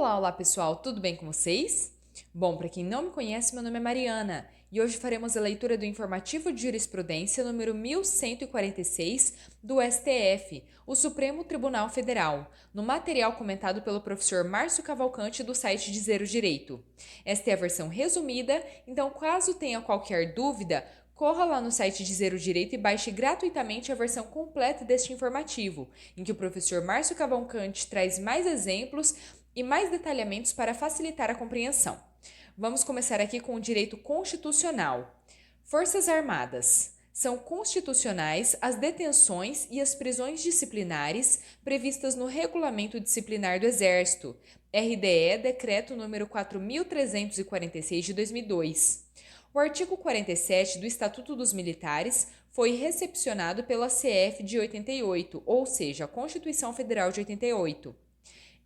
Olá pessoal, tudo bem com vocês? Bom, para quem não me conhece, meu nome é Mariana e hoje faremos a leitura do Informativo de Jurisprudência número 1146 do STF, o Supremo Tribunal Federal, no material comentado pelo professor Márcio Cavalcante do site Dizer o Direito. Esta é a versão resumida, então caso tenha qualquer dúvida, corra lá no site Dizer o Direito e baixe gratuitamente a versão completa deste informativo, em que o professor Márcio Cavalcante traz mais exemplos e mais detalhamentos para facilitar a compreensão. Vamos começar aqui com o direito constitucional. Forças Armadas. São constitucionais as detenções e as prisões disciplinares previstas no Regulamento Disciplinar do Exército, RDE, Decreto número 4.346 de 2002. O artigo 47 do Estatuto dos Militares foi recepcionado pela CF de 88, ou seja, a Constituição Federal de 88.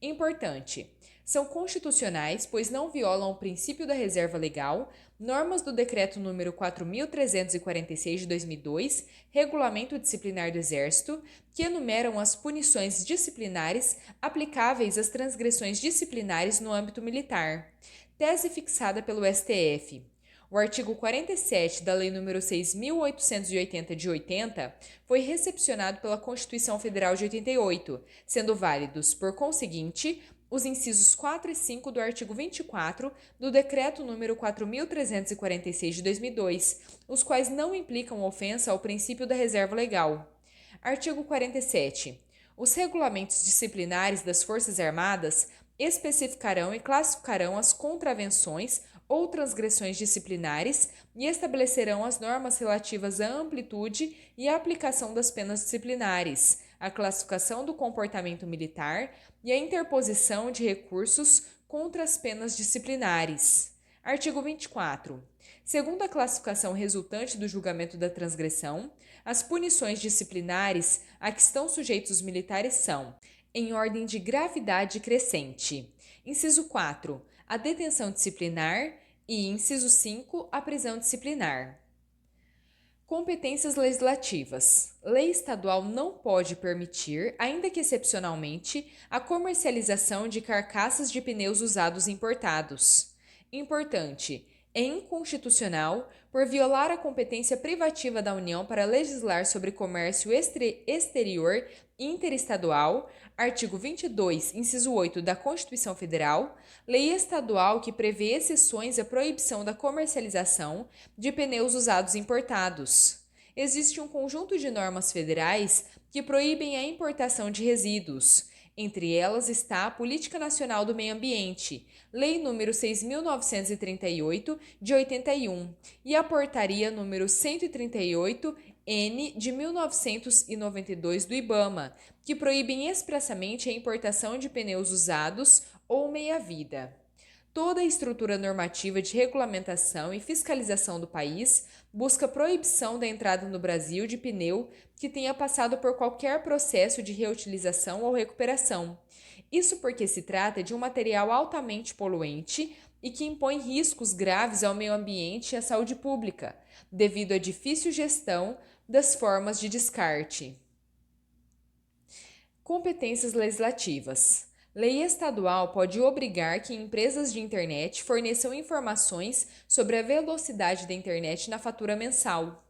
Importante. São constitucionais, pois não violam o princípio da reserva legal, normas do Decreto número 4.346 de 2002, Regulamento Disciplinar do Exército, que enumeram as punições disciplinares aplicáveis às transgressões disciplinares no âmbito militar. Tese fixada pelo STF. O artigo 47 da Lei nº 6.880 de 80 foi recepcionado pela Constituição Federal de 88, sendo válidos, por conseguinte, os incisos 4 e 5 do artigo 24 do Decreto nº 4.346 de 2002, os quais não implicam ofensa ao princípio da reserva legal. Artigo 47. Os regulamentos disciplinares das Forças Armadas especificarão e classificarão as contravenções ou transgressões disciplinares e estabelecerão as normas relativas à amplitude e à aplicação das penas disciplinares, a classificação do comportamento militar e a interposição de recursos contra as penas disciplinares. Artigo 24. Segundo a classificação resultante do julgamento da transgressão, as punições disciplinares a que estão sujeitos os militares são, em ordem de gravidade crescente: inciso 4, a detenção disciplinar e, inciso 5, a prisão disciplinar. Competências legislativas. Lei estadual não pode permitir, ainda que excepcionalmente, a comercialização de carcaças de pneus usados importados. Importante: é inconstitucional por violar a competência privativa da União para legislar sobre comércio exterior interestadual, artigo 22, inciso 8 da Constituição Federal, lei estadual que prevê exceções à proibição da comercialização de pneus usados importados. Existe um conjunto de normas federais que proíbem a importação de resíduos. Entre elas está a Política Nacional do Meio Ambiente, Lei nº 6.938, de 81, e a Portaria nº 138-N, de 1992 do IBAMA, que proíbem expressamente a importação de pneus usados ou meia-vida. Toda a estrutura normativa de regulamentação e fiscalização do país busca proibição da entrada no Brasil de pneu que tenha passado por qualquer processo de reutilização ou recuperação. Isso porque se trata de um material altamente poluente e que impõe riscos graves ao meio ambiente e à saúde pública, devido à difícil gestão das formas de descarte. Competências legislativas. Lei estadual pode obrigar que empresas de internet forneçam informações sobre a velocidade da internet na fatura mensal.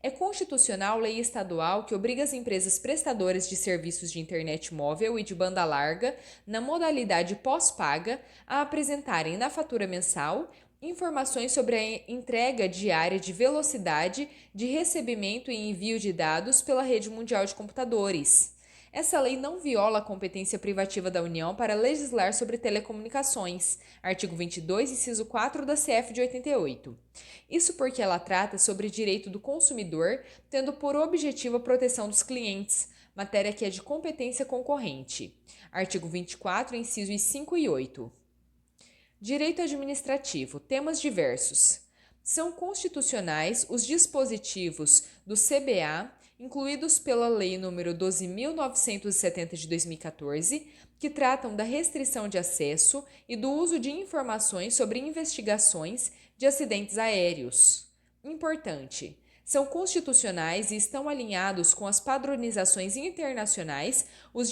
É constitucional lei estadual que obriga as empresas prestadoras de serviços de internet móvel e de banda larga, na modalidade pós-paga, a apresentarem na fatura mensal informações sobre a entrega diária de velocidade de recebimento e envio de dados pela rede mundial de computadores. Essa lei não viola a competência privativa da União para legislar sobre telecomunicações, artigo 22, inciso 4 da CF de 88. Isso porque ela trata sobre direito do consumidor, tendo por objetivo a proteção dos clientes, matéria que é de competência concorrente. Artigo 24, incisos 5 e 8. Direito administrativo, temas diversos. São constitucionais os dispositivos do CBA, incluídos pela Lei nº 12.970 de 2014, que tratam da restrição de acesso e do uso de informações sobre investigações de acidentes aéreos. Importante: São constitucionais e estão alinhados com as padronizações internacionais, os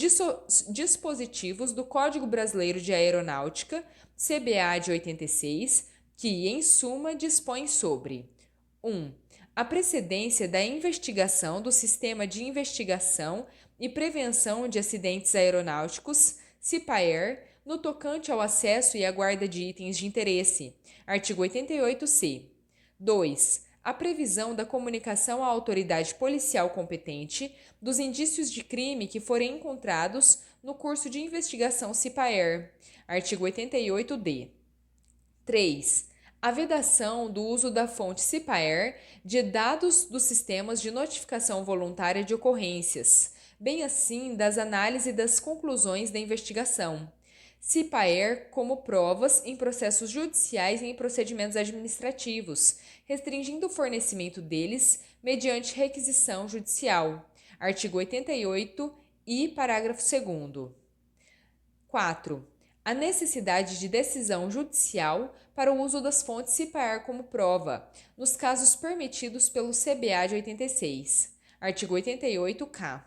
dispositivos do Código Brasileiro de Aeronáutica, CBA de 86, que, em suma, dispõe sobre 1. A precedência da investigação do Sistema de Investigação e Prevenção de Acidentes Aeronáuticos, CIPAER, no tocante ao acesso e à guarda de itens de interesse, artigo 88-C. 2. A previsão da comunicação à autoridade policial competente dos indícios de crime que forem encontrados no curso de investigação CIPAER, artigo 88-D. 3. A vedação do uso da fonte CIPAER de dados dos sistemas de notificação voluntária de ocorrências, bem assim das análises das conclusões da investigação. CIPAER como provas em processos judiciais e em procedimentos administrativos, restringindo o fornecimento deles mediante requisição judicial. Artigo 88 e parágrafo 2º. 4. A necessidade de decisão judicial para o uso das fontes CIPAER como prova, nos casos permitidos pelo CBA de 86. Artigo 88-K.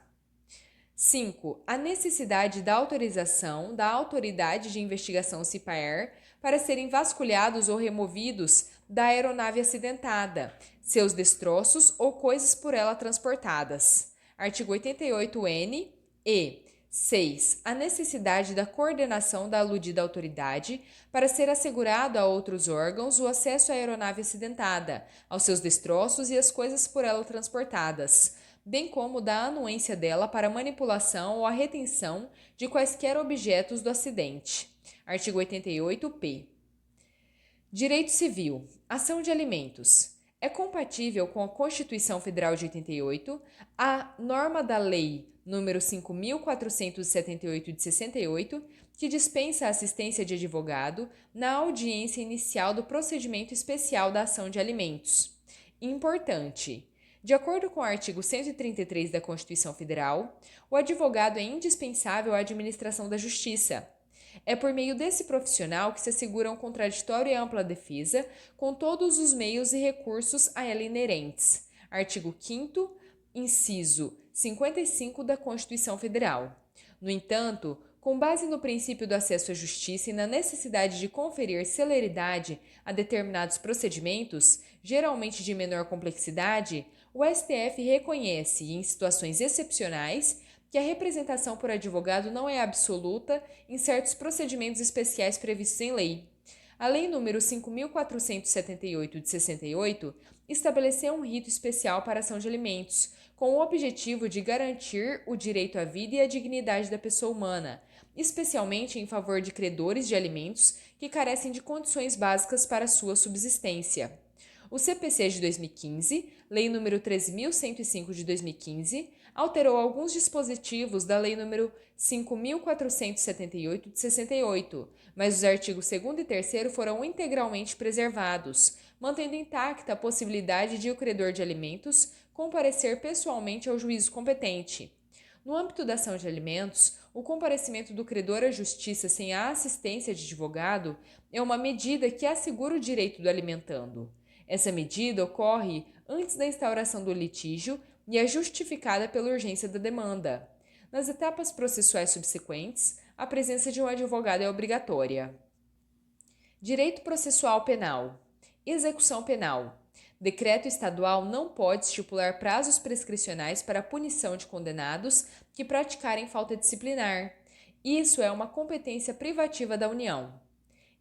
5. A necessidade da autorização da Autoridade de Investigação CIPAER para serem vasculhados ou removidos da aeronave acidentada, seus destroços ou coisas por ela transportadas. Artigo 88-N e 6. A necessidade da coordenação da aludida autoridade para ser assegurado a outros órgãos o acesso à aeronave acidentada, aos seus destroços e às coisas por ela transportadas, bem como da anuência dela para manipulação ou a retenção de quaisquer objetos do acidente. Artigo 88-P. Direito Civil. Ação de alimentos. É compatível com a Constituição Federal de 88, a norma da Lei nº 5.478 de 68, que dispensa a assistência de advogado na audiência inicial do procedimento especial da ação de alimentos. Importante. De acordo com o artigo 133 da Constituição Federal, o advogado é indispensável à administração da justiça. É por meio desse profissional que se assegura um contraditório e ampla defesa, com todos os meios e recursos a ela inerentes. Artigo 5º, inciso 55 da Constituição Federal. No entanto, com base no princípio do acesso à justiça e na necessidade de conferir celeridade a determinados procedimentos, geralmente de menor complexidade, o STF reconhece, em situações excepcionais, que a representação por advogado não é absoluta em certos procedimentos especiais previstos em lei. A Lei nº 5.478 de 68 estabeleceu um rito especial para a ação de alimentos, com o objetivo de garantir o direito à vida e à dignidade da pessoa humana, especialmente em favor de credores de alimentos que carecem de condições básicas para sua subsistência. O CPC de 2015, Lei nº 13.105 de 2015, alterou alguns dispositivos da Lei nº 5.478 de 68, mas os artigos 2º e 3º foram integralmente preservados, mantendo intacta a possibilidade de o credor de alimentos comparecer pessoalmente ao juízo competente. No âmbito da ação de alimentos, o comparecimento do credor à justiça sem a assistência de advogado é uma medida que assegura o direito do alimentando. Essa medida ocorre antes da instauração do litígio e é justificada pela urgência da demanda. Nas etapas processuais subsequentes, a presença de um advogado é obrigatória. Direito processual penal. Execução penal. Decreto estadual não pode estipular prazos prescricionais para a punição de condenados que praticarem falta disciplinar. Isso é uma competência privativa da União.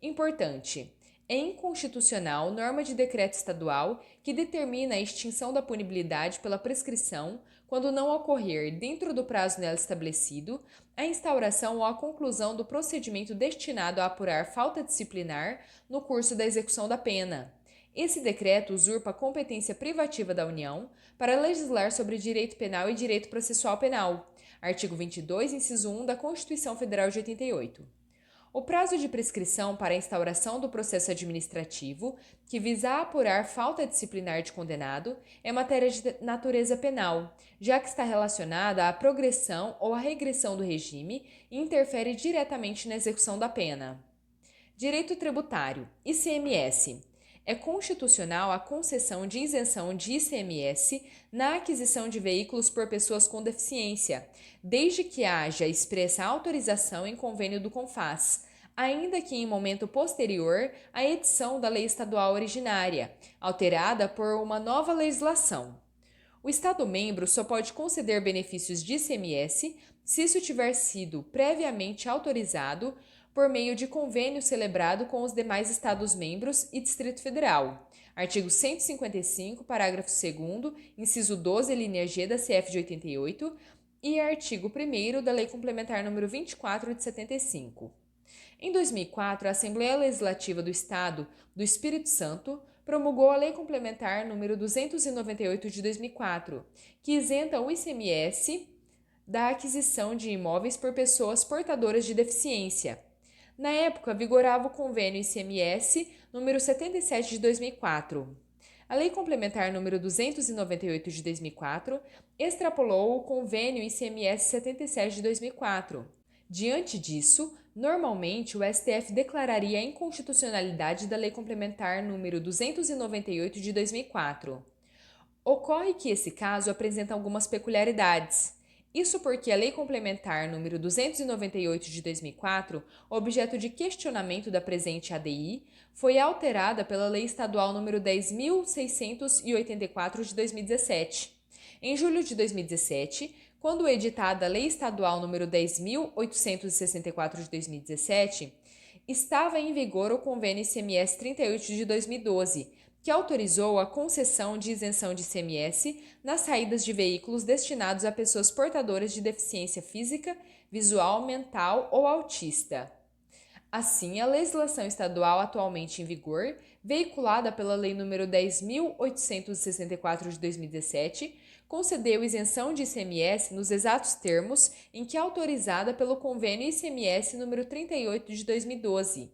Importante. É inconstitucional norma de decreto estadual que determina a extinção da punibilidade pela prescrição quando não ocorrer, dentro do prazo nela estabelecido, a instauração ou a conclusão do procedimento destinado a apurar falta disciplinar no curso da execução da pena. Esse decreto usurpa a competência privativa da União para legislar sobre direito penal e direito processual penal. Artigo 22, inciso 1 da Constituição Federal de 88. O prazo de prescrição para a instauração do processo administrativo, que visa apurar falta disciplinar de condenado, é matéria de natureza penal, já que está relacionada à progressão ou à regressão do regime e interfere diretamente na execução da pena. Direito tributário, ICMS. É constitucional a concessão de isenção de ICMS na aquisição de veículos por pessoas com deficiência, desde que haja expressa autorização em convênio do CONFAS, ainda que em momento posterior à edição da lei estadual originária, alterada por uma nova legislação. O Estado-membro só pode conceder benefícios de ICMS se isso tiver sido previamente autorizado por meio de convênio celebrado com os demais Estados-membros e Distrito Federal. Artigo 155, parágrafo 2º, inciso 12, linha G da CF de 88 e artigo 1º da Lei Complementar nº 24 de 75. Em 2004, a Assembleia Legislativa do Estado do Espírito Santo promulgou a Lei Complementar nº 298 de 2004, que isenta o ICMS da aquisição de imóveis por pessoas portadoras de deficiência. Na época, vigorava o convênio ICMS número 77 de 2004. A Lei Complementar número 298 de 2004 extrapolou o convênio ICMS 77 de 2004. Diante disso, normalmente o STF declararia a inconstitucionalidade da Lei Complementar número 298 de 2004. Ocorre que esse caso apresenta algumas peculiaridades. Isso porque a Lei Complementar número 298 de 2004, objeto de questionamento da presente ADI, foi alterada pela Lei Estadual número 10.684 de 2017. Em julho de 2017, quando editada a Lei Estadual número 10.864 de 2017, estava em vigor o Convênio ICMS 38 de 2012, que autorizou a concessão de isenção de ICMS nas saídas de veículos destinados a pessoas portadoras de deficiência física, visual, mental ou autista. Assim, a legislação estadual atualmente em vigor, veiculada pela Lei nº 10.864 de 2017, concedeu isenção de ICMS nos exatos termos em que autorizada pelo Convênio ICMS número 38 de 2012.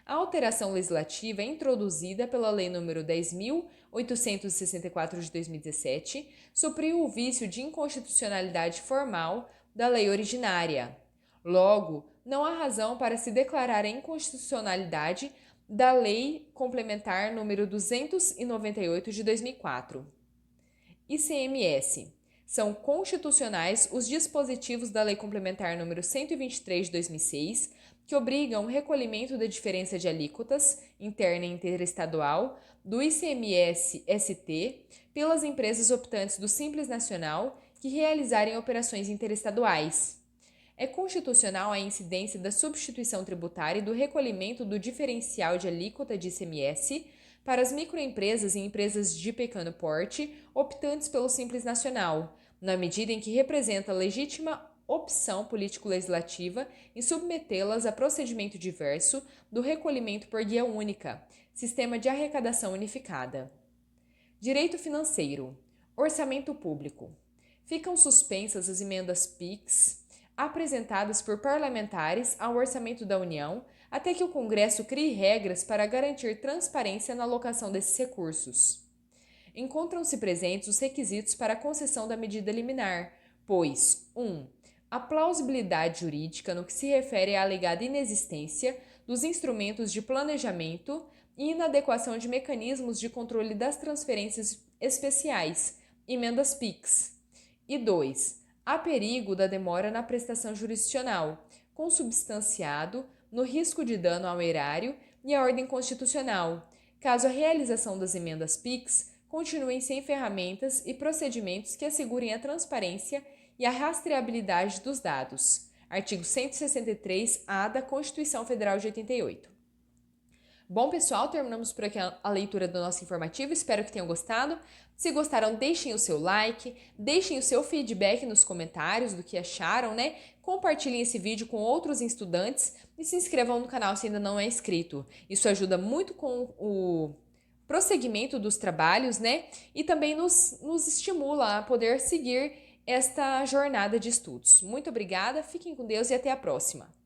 A alteração legislativa introduzida pela Lei nº 10.864 de 2017 supriu o vício de inconstitucionalidade formal da lei originária. Logo, não há razão para se declarar a inconstitucionalidade da Lei Complementar nº 298 de 2004. ICMS. São constitucionais os dispositivos da Lei Complementar nº 123 de 2006, que obrigam o recolhimento da diferença de alíquotas interna e interestadual do ICMS-ST pelas empresas optantes do Simples Nacional que realizarem operações interestaduais. É constitucional a incidência da substituição tributária e do recolhimento do diferencial de alíquota de ICMS para as microempresas e empresas de pequeno porte optantes pelo Simples Nacional, na medida em que representa legítima opção político-legislativa em submetê-las a procedimento diverso do recolhimento por guia única, sistema de arrecadação unificada. Direito financeiro. Orçamento público. Ficam suspensas as emendas PIX apresentadas por parlamentares ao Orçamento da União até que o Congresso crie regras para garantir transparência na alocação desses recursos. Encontram-se presentes os requisitos para a concessão da medida liminar, pois 1. A plausibilidade jurídica no que se refere à alegada inexistência dos instrumentos de planejamento e inadequação de mecanismos de controle das transferências especiais, emendas PIX. E 2. Há perigo da demora na prestação jurisdicional, consubstanciado no risco de dano ao erário e à ordem constitucional, caso a realização das emendas PIX continuem sem ferramentas e procedimentos que assegurem a transparência e a rastreabilidade dos dados. Artigo 163-A da Constituição Federal de 88. Bom, pessoal, terminamos por aqui a leitura do nosso informativo. Espero que tenham gostado. Se gostaram, deixem o seu like, deixem o seu feedback nos comentários do que acharam, né? Compartilhem esse vídeo com outros estudantes e se inscrevam no canal se ainda não é inscrito. Isso ajuda muito com o prosseguimento dos trabalhos, né? E também nos estimula a poder seguir esta jornada de estudos. Muito obrigada, fiquem com Deus e até a próxima!